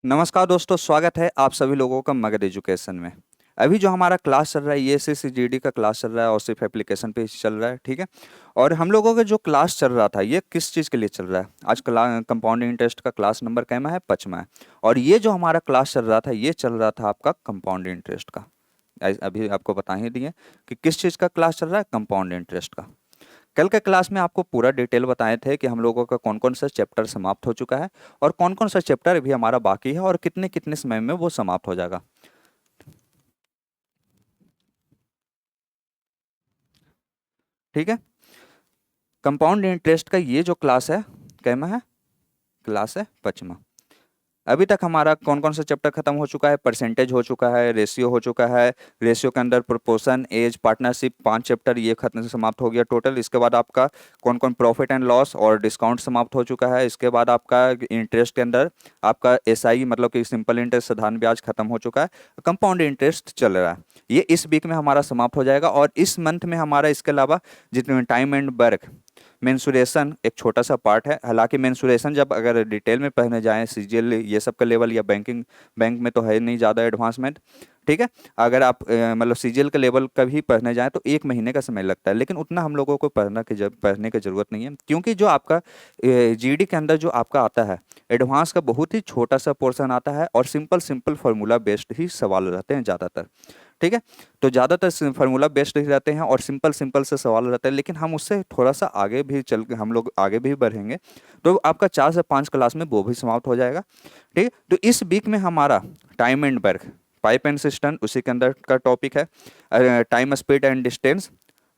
नमस्कार दोस्तों, स्वागत है आप सभी लोगों का मगध एजुकेशन में। अभी जो हमारा क्लास चल रहा है ये एसएससी का क्लास चल रहा है और सिर्फ एप्लीकेशन पे ही चल रहा है, ठीक है। और हम लोगों का जो क्लास चल रहा था ये किस चीज़ के लिए चल रहा है? आज कंपाउंडिंग इंटरेस्ट का क्लास नंबर कैमा है, 5वां है। और ये जो हमारा क्लास चल रहा था ये चल रहा था आपका कंपाउंड इंटरेस्ट का। अभी आपको बता ही दिए कि किस चीज़ का क्लास चल रहा है, कंपाउंड इंटरेस्ट का। कल के क्लास में आपको पूरा डिटेल बताए थे कि हम लोगों का कौन कौन सा चैप्टर समाप्त हो चुका है और कौन कौन सा चैप्टर अभी हमारा बाकी है और कितने कितने समय में वो समाप्त हो जाएगा। ठीक है। कंपाउंड इंटरेस्ट का ये जो क्लास है, कैमा है, क्लास है 5वां। अभी तक हमारा कौन कौन सा चैप्टर खत्म हो चुका है? परसेंटेज हो चुका है, रेशियो हो चुका है, रेशियो के अंदर प्रोपोर्शन, एज, पार्टनरशिप, 5 चैप्टर ये खत्म समाप्त हो गया टोटल। इसके बाद आपका कौन कौन प्रॉफिट एंड लॉस और डिस्काउंट समाप्त हो चुका है। इसके बाद आपका इंटरेस्ट के अंदर आपका एसआई मतलब कि सिंपल इंटरेस्ट, साधारण ब्याज खत्म हो चुका है। कंपाउंड इंटरेस्ट चल रहा है, ये इस वीक में हमारा समाप्त हो जाएगा। और इस मंथ में हमारा इसके अलावा जितने टाइम एंड वर्क, मेंसुरेशन एक छोटा सा पार्ट है। हालांकि मेंसुरेशन जब अगर डिटेल में पढ़ने जाएं, सीजीएल ये सब का लेवल या बैंक में तो है नहीं ज़्यादा एडवांसमेंट, ठीक है। अगर आप मतलब सीजीएल के लेवल का भी पढ़ने जाएं तो 1 महीने का समय लगता है, लेकिन उतना हम लोगों को पढ़ने की जरूरत नहीं है, क्योंकि जो आपका जीडी के अंदर जो आपका आता है एडवांस का बहुत ही छोटा सा पोर्शन आता है और सिंपल सिंपल फार्मूला बेस्ड ही सवाल रहते हैं ज़्यादातर, ठीक है। तो ज़्यादातर फार्मूला बेस्ड ही रहते हैं और सिंपल सिंपल से सवाल रहते हैं, लेकिन हम उससे थोड़ा सा आगे भी चल के हम लोग आगे भी बढ़ेंगे तो आपका 4 से 5 क्लास में वो भी समाप्त हो जाएगा, ठीक है। तो इस वीक में हमारा time and work, pipe and system उसी के अंदर का टॉपिक है, टाइम स्पीड एंड डिस्टेंस,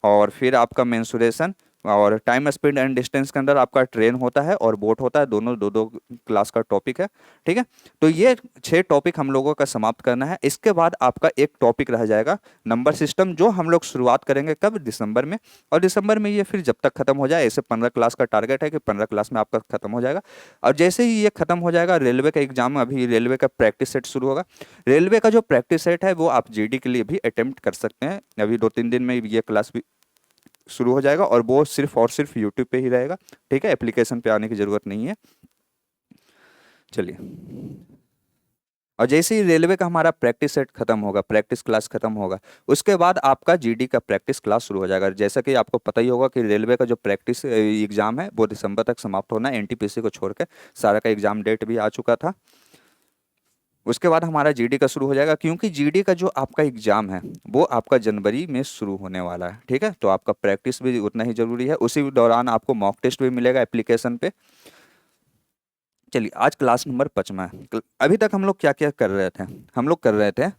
और फिर आपका मेंसुरेशन। और टाइम स्पीड एंड डिस्टेंस के अंदर आपका ट्रेन होता है और बोट होता है, दोनों दो दो क्लास का टॉपिक है, ठीक है। तो ये 6 टॉपिक हम लोगों का समाप्त करना है। इसके बाद आपका एक टॉपिक रह जाएगा नंबर सिस्टम, जो हम लोग शुरुआत करेंगे कब? दिसंबर में। और दिसंबर में ये फिर जब तक खत्म हो जाए, ऐसे 15 क्लास का टारगेट है कि 15 क्लास में आपका खत्म हो जाएगा। और जैसे ही ये खत्म हो जाएगा, रेलवे का एग्जाम, अभी रेलवे का प्रैक्टिस सेट शुरू होगा। रेलवे का जो प्रैक्टिस सेट है वो आप जीडी के लिए भी अटेम्प्ट कर सकते हैं। अभी 2-3 दिन में ये क्लास भी शुरू हो जाएगा और वो सिर्फ और सिर्फ यूट्यूब पे ही रहेगा, ठीक है। एप्लीकेशन पे आने की जरूरत नहीं है। चलिए, और जैसे ही रेलवे का हमारा प्रैक्टिस सेट खत्म होगा, प्रैक्टिस क्लास खत्म होगा, उसके बाद आपका जीडी का प्रैक्टिस क्लास शुरू हो जाएगा। जैसा कि आपको पता ही होगा कि रेलवे का जो प्रैक्टिस एग्जाम है वो दिसंबर तक समाप्त होना है, एनटीपीसी को छोड़ के। सारा का एग्जाम डेट भी आ चुका था। उसके बाद हमारा जीडी का शुरू हो जाएगा, क्योंकि जीडी का जो आपका एग्जाम है वो आपका जनवरी में शुरू होने वाला है, ठीक है। तो आपका प्रैक्टिस भी उतना ही जरूरी है। उसी दौरान आपको मॉक टेस्ट भी मिलेगा एप्लीकेशन पे। चलिए, आज क्लास नंबर 5वां है। अभी तक हम लोग क्या क्या कर रहे थे? हम लोग कर रहे थे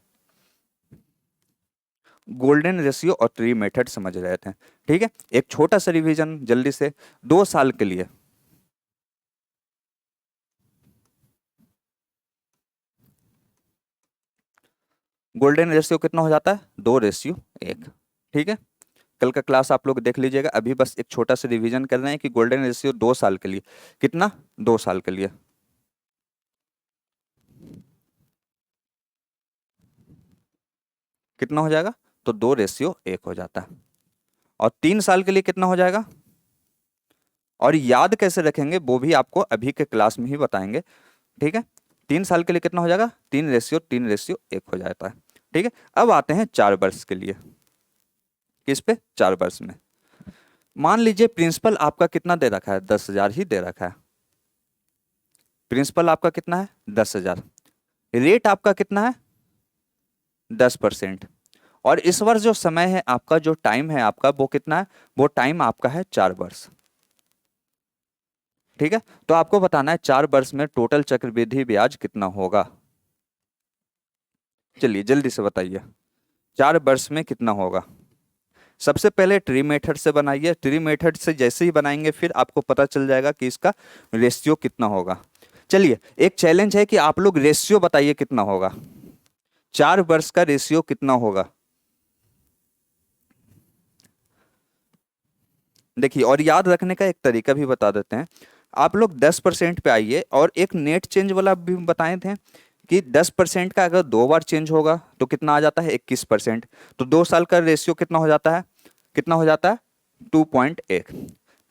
गोल्डन रेशियो और ट्री मेथड समझ रहे थे, ठीक है। एक छोटा सा रिवीजन जल्दी से। 2 साल के लिए गोल्डन रेशियो कितना हो जाता है? 2:1, ठीक है। कल का क्लास आप लोग देख लीजिएगा। अभी बस एक छोटा सा रिवीजन कर रहे हैं कि गोल्डन रेशियो 2 साल के लिए कितना? 2 साल के लिए कितना हो जाएगा? तो 2:1 हो जाता है। और 3 साल के लिए कितना हो जाएगा? और याद कैसे रखेंगे वो भी आपको अभी के क्लास में ही बताएंगे, ठीक है। 3 साल के लिए कितना हो जाएगा? 3:3:1 हो जाता है, ठीक है। अब आते हैं 4 वर्ष के लिए। किस पे? 4 वर्ष में। मान लीजिए प्रिंसिपल आपका कितना दे रखा है? 10,000 ही दे रखा है। प्रिंसिपल आपका कितना है? 10,000। रेट आपका कितना है? 10%। और इस वर्ष जो समय है आपका, जो टाइम है आपका, वो कितना है? वो टाइम आपका है 4 वर्ष, ठीक है। तो आपको बताना है 4 वर्ष में टोटल चक्रवृद्धि ब्याज कितना होगा। चलिए जल्दी से बताइए, 4 वर्ष में कितना होगा। सबसे पहले ट्री मेथड से बनाइए। ट्री मेथड से जैसे ही बनाएंगे फिर आपको पता चल जाएगा कि इसका रेशियो कितना होगा। चलिए, एक चैलेंज है कि आप लोग रेशियो बताइए कितना होगा। 4 वर्ष का रेशियो कितना होगा? देखिए, और याद रखने का एक तरीका भी बता देते हैं। आप लोग 10% पे आइए और एक नेट चेंज वाला भी बताए थे कि 10% का अगर 2 बार चेंज होगा तो कितना आ जाता है? 21%। तो 2 साल का रेशियो कितना हो जाता है? कितना हो जाता है? 2.1।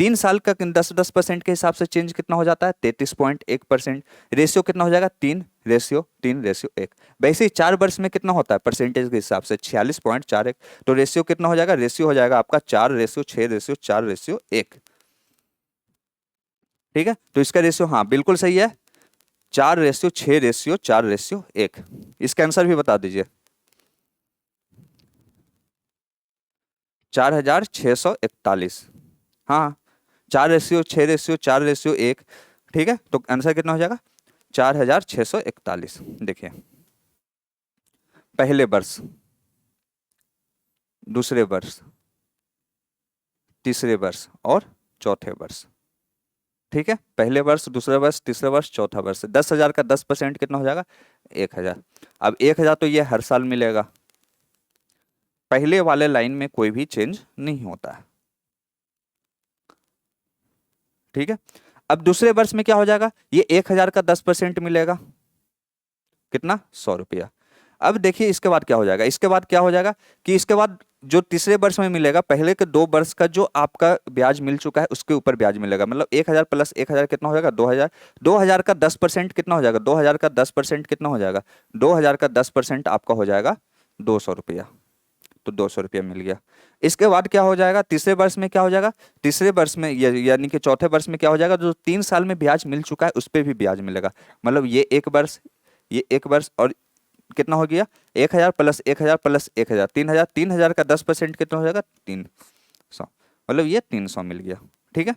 3 साल का 10-10% के हिसाब से चेंज कितना हो जाता है 33.1%। रेशियो कितना हो जाएगा 3:3:1। वैसे ही 4 वर्ष में कितना होता है परसेंटेज के हिसाब से 46.41। तो रेशियो कितना हो जाएगा, रेशियो हो जाएगा आपका 4:6:4:1। ठीक है, तो इसका रेशियो हाँ बिल्कुल सही है, 4:6:4:1। इसका आंसर भी बता दीजिए। 4641। हाँ, 4:6:4:1। ठीक है, तो आंसर कितना हो जाएगा 4641। देखिए, पहले वर्ष, दूसरे वर्ष, तीसरे वर्ष और चौथे वर्ष। ठीक है, पहले वर्ष, दूसरा वर्ष, तीसरा वर्ष, चौथा वर्ष। 10,000 का 10% कितना हो जाएगा 1,000। अब 1,000 तो ये हर साल मिलेगा, पहले वाले लाइन में कोई भी चेंज नहीं होता है। ठीक है, अब दूसरे वर्ष में क्या हो जाएगा, ये 1,000 का 10% मिलेगा, कितना 100 रुपया। अब देखिए इसके बाद क्या हो जाएगा, इसके बाद क्या हो जाएगा कि इसके बाद जो तीसरे वर्ष में मिलेगा, पहले के 2 वर्ष का जो आपका ब्याज मिल चुका है उसके ऊपर ब्याज मिलेगा, मतलब 1,000 प्लस 1,000 कितना हो जाएगा 2,000। 2,000 का 10% कितना हो जाएगा, 2,000 का 10% कितना हो जाएगा, 2,000 का 10% आपका हो जाएगा 200 रुपया। तो 200 रुपया मिल गया। इसके बाद क्या हो जाएगा, तीसरे वर्ष में क्या हो जाएगा, तीसरे वर्ष में यानी कि चौथे वर्ष में क्या हो जाएगा, जो 3 साल में ब्याज मिल चुका है उस पर भी ब्याज मिलेगा। मतलब ये 1 वर्ष, ये 1 वर्ष, और कितना हो गया 1,000 प्लस 1,000 प्लस 1,000, 3,000। 3,000 का 10% कितना हो जाएगा 300, मतलब ये 300 मिल गया। ठीक है,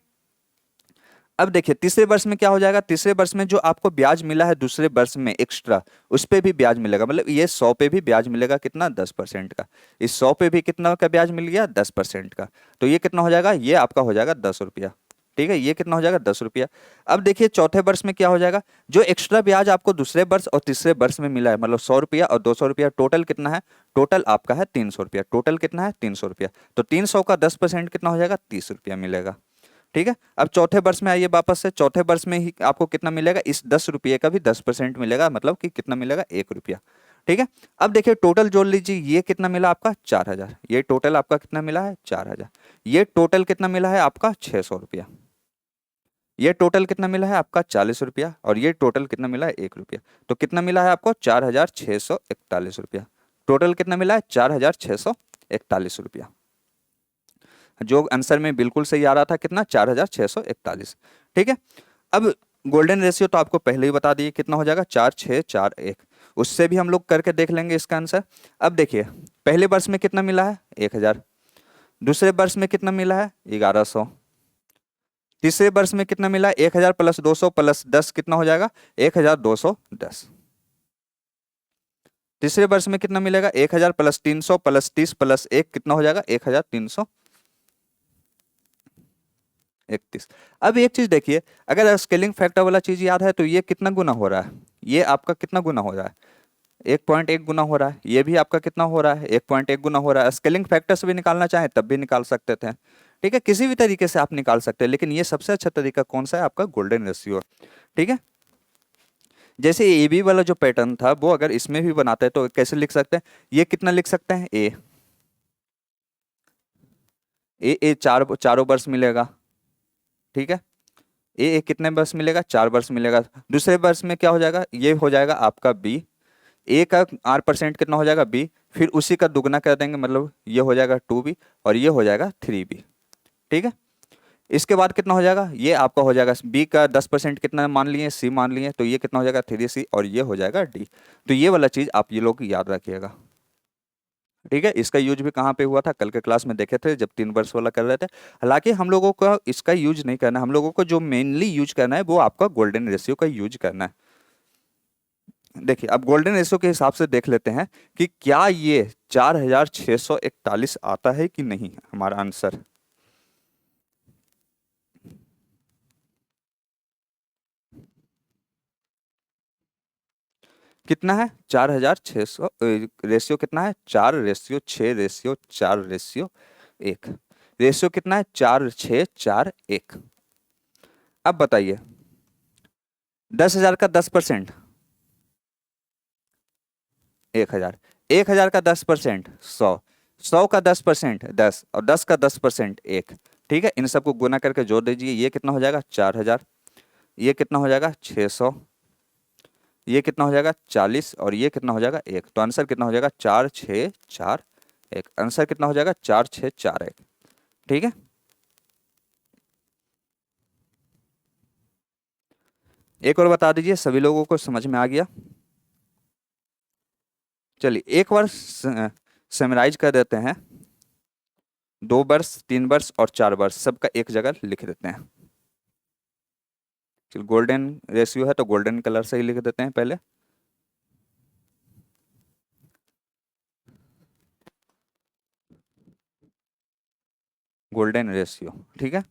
अब देखिए तीसरे वर्ष में क्या हो जाएगा, तीसरे वर्ष में जो आपको ब्याज मिला है दूसरे वर्ष में एक्स्ट्रा, उस पे भी ब्याज मिलेगा, मतलब ये 100 पे भी ब्याज मिलेगा, कितना 10% का। इस 100 पे भी कितना का ब्याज मिल गया 10% का। तो ये कितना हो जाएगा, ये आपका हो जाएगा 10 रुपया। ठीक है, ये कितना हो जाएगा 10 रुपया। अब देखिए चौथे वर्ष में क्या हो जाएगा, जो एक्स्ट्रा ब्याज आपको दूसरे वर्ष और तीसरे वर्ष में मिला है, मतलब 100 रुपया और 200 रुपया, टोटल कितना है, टोटल आपका है 300 रुपया। टोटल कितना है 300 रुपया। तो 300 का 10% कितना हो जाएगा 30 रुपया मिलेगा। ठीक है, अब चौथे वर्ष में आइए वापस से, चौथे वर्ष में ही आपको कितना मिलेगा, इस 10 रुपये का भी 10% मिलेगा, मतलब कि कितना मिलेगा 1 रुपया। ठीक है, अब देखिए टोटल जोड़ लीजिए, ये कितना मिला आपका 4,000, ये टोटल आपका कितना मिला है 4,000, ये टोटल कितना मिला है आपका 600 रुपया, ये टोटल कितना मिला है आपका 40 रुपया, और ये टोटल कितना मिला है 1 रुपया। तो कितना मिला है आपको 4,641 रुपया। टोटल कितना मिला है 4,641 रुपया। जो आंसर में बिल्कुल सही आ रहा था, कितना 4,641। ठीक है, अब गोल्डन रेशियो तो आपको पहले ही बता दिए कितना हो जाएगा 4,6,4,1। उससे भी हम लोग करके देख लेंगे इसका आंसर। अब देखिए पहले वर्ष में कितना मिला है 1,000, दूसरे वर्ष में कितना मिला है 1,100, तीसरे वर्ष में कितना मिला है 1,000 प्लस 200 प्लस 10 कितना हो जाएगा 1,210। तीसरे वर्ष में कितना मिलेगा 1,000 प्लस 300 प्लस 30 प्लस 1 कितना हो जाएगा 1,331। अब एक चीज देखिए, अगर स्केलिंग फैक्टर वाला चीज याद है तो ये कितना गुना हो रहा है, ये आपका कितना गुना हो रहा है 1.1 गुना हो रहा है, ये भी आपका कितना हो रहा है 1.1 गुना हो रहा है। स्केलिंग फैक्टर से भी निकालना चाहे तब भी निकाल सकते थे। ठीक है, किसी भी तरीके से आप निकाल सकते हैं, लेकिन ये सबसे अच्छा तरीका कौन सा है आपका गोल्डन रेशियो। ठीक है, जैसे ए बी वाला जो पैटर्न था वो अगर इसमें भी बनाते हैं तो कैसे लिख सकते हैं, ये कितना लिख सकते हैं ए ए चारों वर्ष मिलेगा। ठीक है, ए कितने वर्ष मिलेगा 4 वर्ष मिलेगा। दूसरे वर्ष में क्या हो जाएगा, ये हो जाएगा आपका बी, ए का R% कितना हो जाएगा बी, फिर उसी का दुगना कर देंगे, मतलब ये हो जाएगा 2B और ये हो जाएगा 3B। ठीक है, इसके बाद कितना हो जाएगा, ये आपका हो जाएगा बी का 10% कितना मान लिए सी मान लिए, तो ये कितना हो जाएगा 3C और ये हो जाएगा डी। तो ये वाला चीज आप ये लोग याद रखिएगा। ठीक है, इसका यूज भी कहाँ पे हुआ था, कल के क्लास में देखे थे जब 3 वर्ष वाला कर रहे थे। हालांकि हम लोगों को इसका यूज नहीं करना, हम लोगों को जो मेनली यूज करना है वो आपका गोल्डन रेशियो का यूज करना है। देखिए अब गोल्डन रेशियो के हिसाब से देख लेते हैं कि क्या ये 4,641 आता है कि नहीं, हमारा आंसर। कितना है 4,600, रेशियो कितना है 4:6:4:1। रेशियो कितना है 4,6,4,1। अब बताइए 10,000 का 10%, 1,000, 1,000 का 10% 100, 100 का 10% 10, और 10 का 10% 1। ठीक है, इन सबको गुना करके जोड़ दीजिए, ये कितना हो जाएगा 4000, ये कितना हो जाएगा 600, ये कितना हो जाएगा 40 और ये कितना हो जाएगा 1। तो आंसर कितना हो जाएगा 4641। आंसर कितना हो जाएगा 4641। ठीक है, एक और बता दीजिए, सभी लोगों को समझ में आ गया? चलिए एक बार समराइज कर देते हैं, 2 वर्ष, 3 वर्ष और 4 वर्ष सबका एक जगह लिख देते हैं। चलिए गोल्डन रेशियो है तो गोल्डन कलर से ही लिख देते हैं पहले। गोल्डन रेशियो, ठीक है,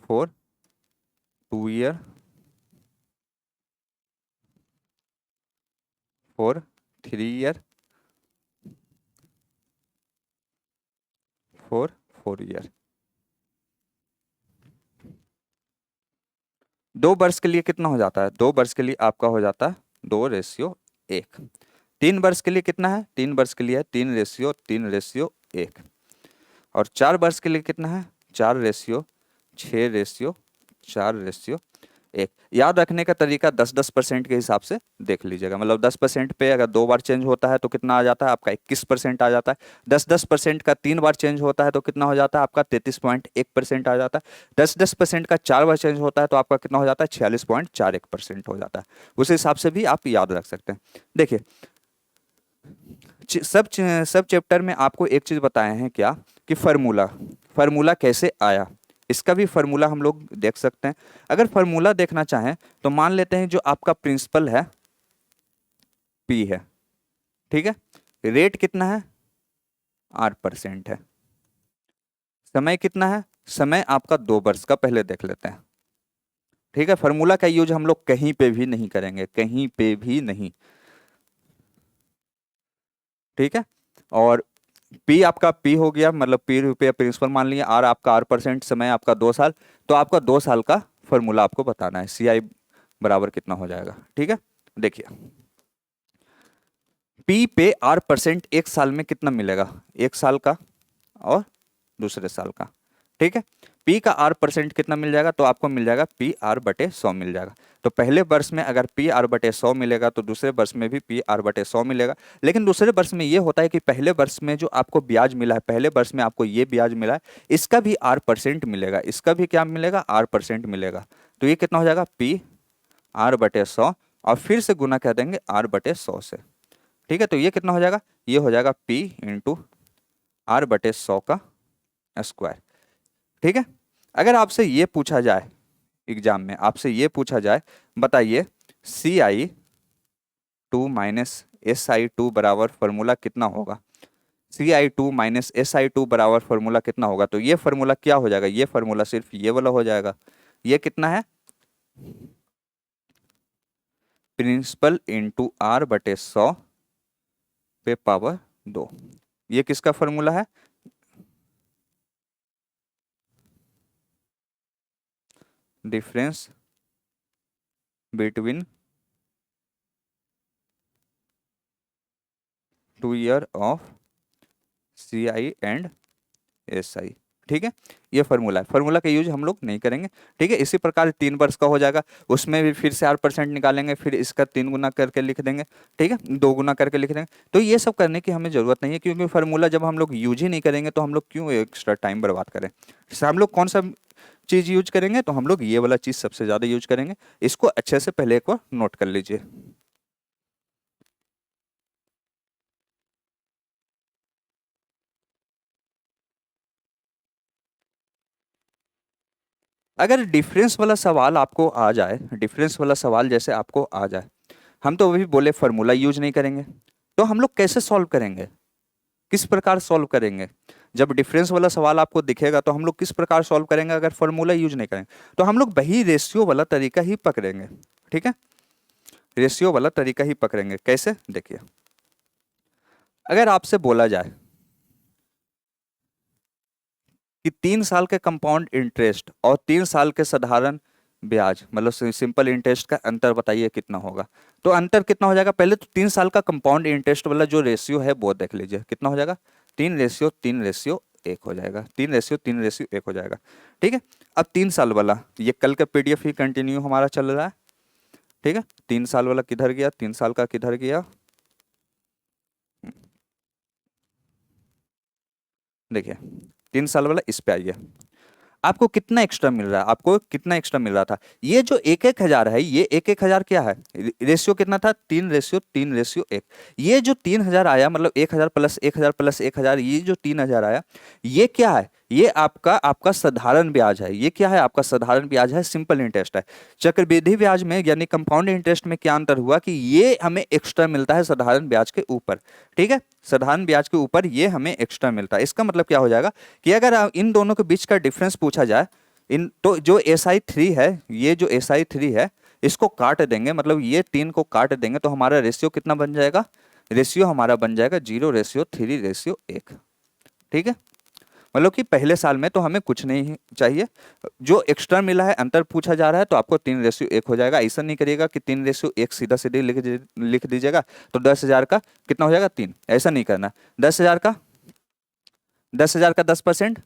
for 2 year, for 3 year, for 4 year. 2 वर्ष के लिए कितना हो जाता है? 2 वर्ष के लिए आपका हो जाता है 2:1। 3 वर्ष के लिए कितना है? 3 वर्ष के लिए है 3:3:1। और 4 वर्ष के लिए कितना है? 4:6:4:1। याद रखने का तरीका 10-10% के हिसाब से देख लीजिएगा, मतलब 10% पे अगर 2 बार चेंज होता है तो कितना आ जाता है आपका 21% आ जाता है। 10-10% का 3 बार चेंज होता है तो कितना हो जाता है आपका 33.1% आ जाता है। 10-10% का 4 बार चेंज होता है तो आपका कितना हो जाता है 46.41% हो जाता है। उस हिसाब से भी आप याद रख सकते हैं। देखिए सब चैप्टर में आपको एक चीज बताए हैं क्या, कि फार्मूला, फार्मूला कैसे आया, इसका भी फार्मूला हम लोग देख सकते हैं। अगर फार्मूला देखना चाहें तो मान लेते हैं जो आपका प्रिंसिपल है पी है, ठीक है, रेट कितना है 8% है, समय कितना है, समय आपका 2 वर्ष का, पहले देख लेते हैं। ठीक है, फार्मूला का यूज हम लोग कहीं पे भी नहीं करेंगे, कहीं पे भी नहीं। ठीक है, और पी आपका पी हो गया, मतलब पी रुपया प्रिंसिपल मान लिया, आर आपका 8%, समय आपका 2 साल, तो आपका 2 साल का फॉर्मूला आपको बताना है, सी आई बराबर कितना हो जाएगा। ठीक है, देखिए पी पे 8% एक साल में कितना मिलेगा, 1 साल का और दूसरे साल का। ठीक है, पी का 8% कितना मिल जाएगा, तो आपको मिल जाएगा पी आर बटे 100 मिल जाएगा। तो पहले वर्ष में अगर पी आर बटे 100 मिलेगा तो दूसरे वर्ष में भी पी आर बटे 100 मिलेगा। लेकिन दूसरे वर्ष में ये होता है कि पहले वर्ष में जो आपको ब्याज मिला है, पहले वर्ष में आपको ये ब्याज मिला है, इसका भी 8% मिलेगा, इसका भी क्या मिलेगा 8% मिलेगा। तो ये कितना हो जाएगा पी आर बटे 100 और फिर से गुना कर देंगे आर बटे 100 से। ठीक है, तो ये कितना हो जाएगा, ये हो जाएगा पी इंटू आर बटे 100 का स्क्वायर। ठीक है, अगर आपसे ये पूछा जाए एग्जाम में, आपसे ये पूछा जाए बताइए CI2 - SI2 बराबर फॉर्मूला कितना होगा, CI2 - SI2 बराबर फॉर्मूला कितना होगा, तो ये फॉर्मूला क्या हो जाएगा, ये फॉर्मूला सिर्फ ये वाला हो जाएगा। ये कितना है, प्रिंसिपल इंटू आर बटे 100 पे पावर 2। ये किसका फॉर्मूला है, difference between 2 year of CI and SI। ठीक है, ये फार्मूला है, फार्मूला का यूज हम लोग नहीं करेंगे। ठीक है, इसी प्रकार 3 वर्ष का हो जाएगा, उसमें भी फिर से 8% निकालेंगे, फिर इसका 3 गुना करके लिख देंगे। ठीक है, 2 गुना करके लिख देंगे। तो ये सब करने की हमें जरूरत नहीं है, क्योंकि फार्मूला जब हम लोग यूज ही नहीं करेंगे तो हम लोग क्यों एक्स्ट्रा टाइम बर्बाद करें। हम लोग कौन सा चीज यूज करेंगे, तो हम लोग ये वाला चीज सबसे ज्यादा यूज करेंगे। इसको अच्छे से पहले एक बार नोट कर लीजिए। अगर डिफरेंस वाला सवाल आपको आ जाए, डिफरेंस वाला सवाल जैसे आपको आ जाए, हम तो वही बोले फार्मूला यूज नहीं करेंगे, तो हम लोग कैसे सॉल्व करेंगे, किस प्रकार सॉल्व करेंगे। जब डिफरेंस वाला सवाल आपको दिखेगा तो हम लोग किस प्रकार सॉल्व करेंगे, अगर फार्मूला यूज नहीं करेंगे तो हम लोग वही रेशियो वाला तरीका ही पकड़ेंगे। ठीक है, रेशियो वाला तरीका ही पकड़ेंगे। कैसे, देखिए अगर आपसे बोला जाए कि 3 साल के कंपाउंड इंटरेस्ट और 3 साल के साधारण ब्याज, मतलब सिंपल इंटरेस्ट का अंतर बताइए कितना होगा, तो अंतर कितना हो जाएगा, पहले तो 3 साल का कंपाउंड इंटरेस्ट वाला जो रेशियो है वो देख लीजिए कितना हो जाएगा, 3:3:1 हो जाएगा, 3:3:1 हो जाएगा। ठीक है, अब 3 साल वाला, ये कल का पीडीएफ ही कंटिन्यू हमारा चल रहा है। ठीक है, 3 साल वाला किधर गया, 3 साल का किधर गया, देखिए 3 साल वाला इस पे आइए। आपको कितना एक्स्ट्रा मिल रहा है, आपको कितना एक्स्ट्रा मिल रहा था, ये जो 1-1 हजार है, ये 1-1 हजार क्या है, रेशियो कितना था, 3:3:1। ये जो 3 हजार आया, मतलब 1 हजार प्लस 1 हजार प्लस 1 हजार, ये जो 3 हजार आया, ये क्या है, ये आपका आपका साधारण ब्याज है। ये क्या है, आपका साधारण ब्याज है, सिंपल इंटरेस्ट है। चक्रवृद्धि ब्याज में यानी कंपाउंड इंटरेस्ट में क्या अंतर हुआ कि ये हमें एक्स्ट्रा मिलता है साधारण ब्याज के ऊपर। ठीक है, साधारण ब्याज के ऊपर ये हमें एक्स्ट्रा मिलता है। इसका मतलब क्या हो जाएगा कि अगर इन दोनों के बीच का डिफरेंस पूछा जाए, इन तो जो SI3 है, ये जो SI3 है, इसको काट देंगे, मतलब ये 3 को काट देंगे तो हमारा रेशियो कितना बन जाएगा, रेशियो हमारा बन जाएगा 0:3:1। ठीक है, मतलब कि पहले साल में तो हमें कुछ नहीं चाहिए, जो एक्स्ट्रा मिला है, अंतर पूछा जा रहा है, तो आपको 3:1 हो जाएगा। ऐसा नहीं करिएगा कि 3:1 सीधा सीधे लिख दीजिएगा तो 10 हजार का कितना हो जाएगा 3, ऐसा नहीं करना। 10 हजार का 10%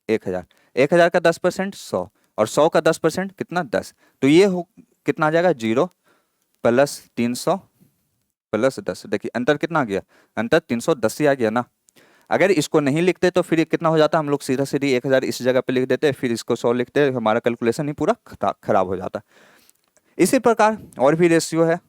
1 हजार, 1 हजार का 10% 100, और 100 का 10% कितना 10, तो ये हो कितना आ जाएगा 0 प्लस 300 प्लस 10। देखिए अंतर कितना आ गया, अंतर 310 ही आ गया ना। अगर इसको नहीं लिखते तो फिर कितना हो जाता, हम लोग सीधा सीधी 1 हजार इस जगह पे लिख देते, फिर इसको 100 लिखते, हमारा कैलकुलेशन ही पूरा खराब हो जाता। इसी प्रकार और भी रेशियो है,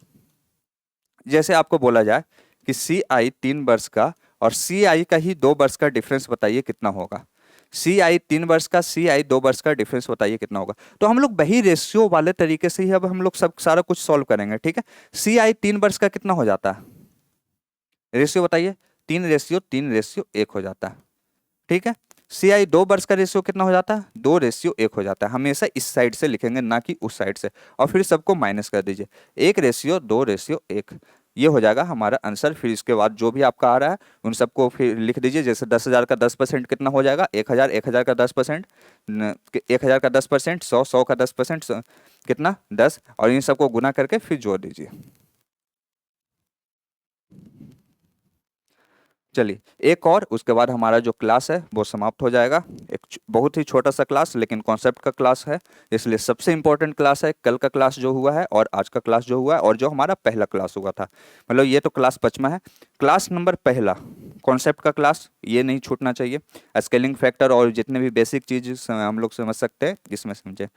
जैसे आपको बोला जाए कि CI 3 वर्ष का और CI का ही 2 वर्ष का डिफरेंस बताइए कितना होगा। CI 3 वर्ष का, CI 2 वर्ष का डिफरेंस बताइए कितना होगा। तो हम लोग वही रेशियो वाले तरीके से ही अब हम लोग सब सारा कुछ सॉल्व करेंगे। ठीक है, CI 3 वर्ष का कितना हो जाता है, रेशियो बताइए, 3:3:1 हो जाता है। ठीक है, CI 2 वर्ष का रेशियो कितना हो जाता है, 2:1 हो जाता है। हमेशा इस साइड से लिखेंगे ना कि उस साइड से, और फिर सबको माइनस कर दीजिए, 1:2:1 ये हो जाएगा हमारा आंसर। फिर इसके बाद जो भी आपका आ रहा है उन सबको फिर लिख दीजिए। जैसे 10 हजार का 10% कितना हो जाएगा, 1 हजार, 1 हजार का 10%, 1 हजार का 10%, 100, 100 का 10% कितना 10, और इन सबको गुना करके फिर जोड़ दीजिए। चलिए एक और, उसके बाद हमारा जो क्लास है वो समाप्त हो जाएगा। एक बहुत ही छोटा सा क्लास लेकिन कॉन्सेप्ट का क्लास है, इसलिए सबसे इंपॉर्टेंट क्लास है। कल का क्लास जो हुआ है और आज का क्लास जो हुआ है और जो हमारा पहला क्लास हुआ था, मतलब ये तो क्लास 5वां है। क्लास नंबर पहला कॉन्सेप्ट का क्लास, ये नहीं छूटना चाहिए। स्केलिंग फैक्टर और जितने भी बेसिक चीज हम लोग समझ सकते हैं इसमें समझे।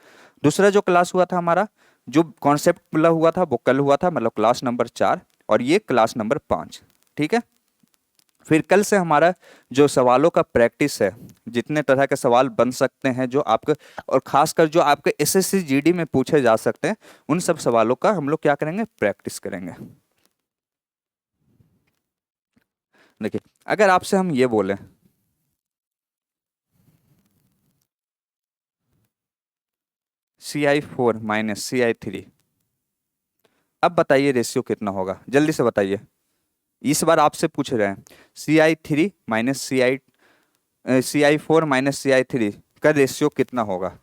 दूसरा जो क्लास हुआ था हमारा, जो कॉन्सेप्ट वाला हुआ था वो कल हुआ था, मतलब क्लास नंबर 4, और ये क्लास नंबर 5। ठीक है, फिर कल से हमारा जो सवालों का प्रैक्टिस है, जितने तरह के सवाल बन सकते हैं जो आपके, और खासकर जो आपके SSC GD में पूछे जा सकते हैं, उन सब सवालों का हम लोग क्या करेंगे, प्रैक्टिस करेंगे। देखिए अगर आपसे हम ये बोलें CI4 माइनस CI3, अब बताइए रेशियो कितना होगा, जल्दी से बताइए। इस बार आपसे पूछ रहे हैं CI3 minus CI4 minus CI3 का रेशियो कितना होगा।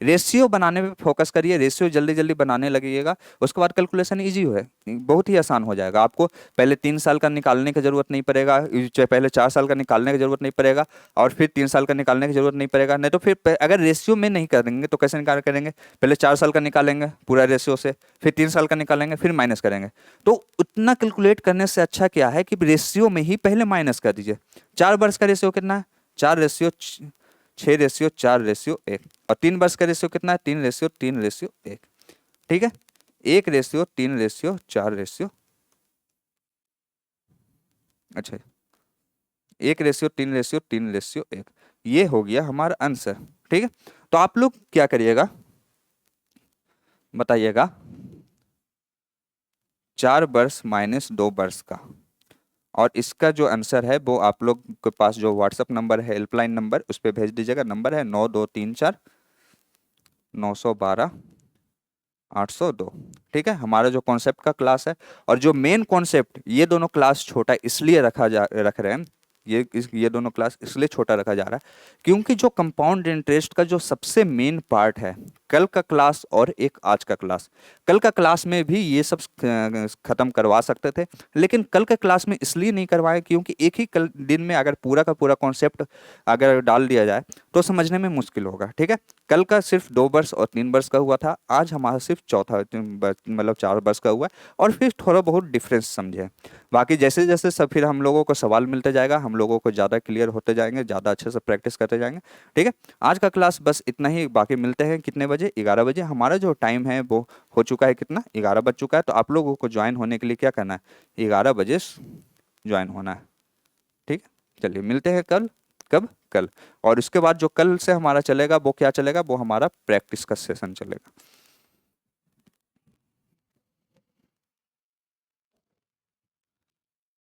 रेशियो बनाने पे फोकस करिए, रेशियो जल्दी जल्दी बनाने लगिएगा, उसके बाद कैलकुलेशन इजी है, बहुत ही आसान हो जाएगा। आपको पहले 3 साल का निकालने की जरूरत नहीं पड़ेगा, पहले 4 साल का निकालने की जरूरत नहीं पड़ेगा, और फिर 3 साल का निकालने की जरूरत नहीं पड़ेगा। नहीं तो फिर अगर रेशियो में नहीं करेंगे तो कैसे निकाल करेंगे, पहले 4 साल का निकालेंगे पूरा रेशियो से, फिर 3 साल का निकालेंगे, फिर माइनस करेंगे। तो उतना कैलकुलेट करने से अच्छा क्या है कि रेशियो में ही पहले माइनस कर दीजिए। 4 वर्ष का रेशियो कितना है, 4:6:4:1, और 3 वर्ष का रेशियो कितना है, 3:3:1। ठीक है, 1:3:4, अच्छा 1:3:1, ये हो गया हमारा आंसर। ठीक है, तो आप लोग क्या करिएगा बताइएगा, 4 वर्ष माइनस 2 वर्ष का, और इसका जो आंसर है वो आप लोग के पास जो व्हाट्सअप नंबर है, हेल्पलाइन नंबर, उस पर भेज दीजिएगा। नंबर है 9234 912 802। ठीक है, हमारा जो कॉन्सेप्ट का क्लास है और जो मेन कॉन्सेप्ट, ये दोनों क्लास छोटा इसलिए रख रहे हैं, ये दोनों क्लास इसलिए छोटा रखा जा रहा है क्योंकि जो कंपाउंड इंटरेस्ट का जो सबसे मेन पार्ट है, कल का क्लास और एक आज का क्लास। कल का क्लास में भी ये सब खत्म करवा सकते थे, लेकिन कल के क्लास में इसलिए नहीं करवाए क्योंकि एक ही कल दिन में अगर पूरा का पूरा कॉन्सेप्ट अगर डाल दिया जाए तो समझने में मुश्किल होगा। ठीक है, कल का सिर्फ 2 वर्ष और 3 वर्ष का हुआ था, आज हमारा सिर्फ चौथा मतलब 4 वर्ष का हुआ है, और फिर थोड़ा बहुत डिफरेंस समझे। बाकी जैसे जैसे सब फिर हम लोगों को सवाल मिलते जाएगा, हम लोगों को ज़्यादा क्लियर होते जाएंगे, ज़्यादा अच्छे से प्रैक्टिस करते जाएंगे। ठीक है, आज का क्लास बस इतना ही। बाकी मिलते हैं कितने बजे? 11 बजे। हमारा जो टाइम है वो हो चुका है, कितना, 11 बज चुका है। तो आप लोगों को ज्वाइन होने के लिए क्या करना है? 11 बजे ज्वाइन होना है। ठीक है, चलिए मिलते हैं कल। कब? कल। और उसके बाद जो कल से हमारा चलेगा वो क्या चलेगा? वो हमारा प्रैक्टिस का सेशन चलेगा।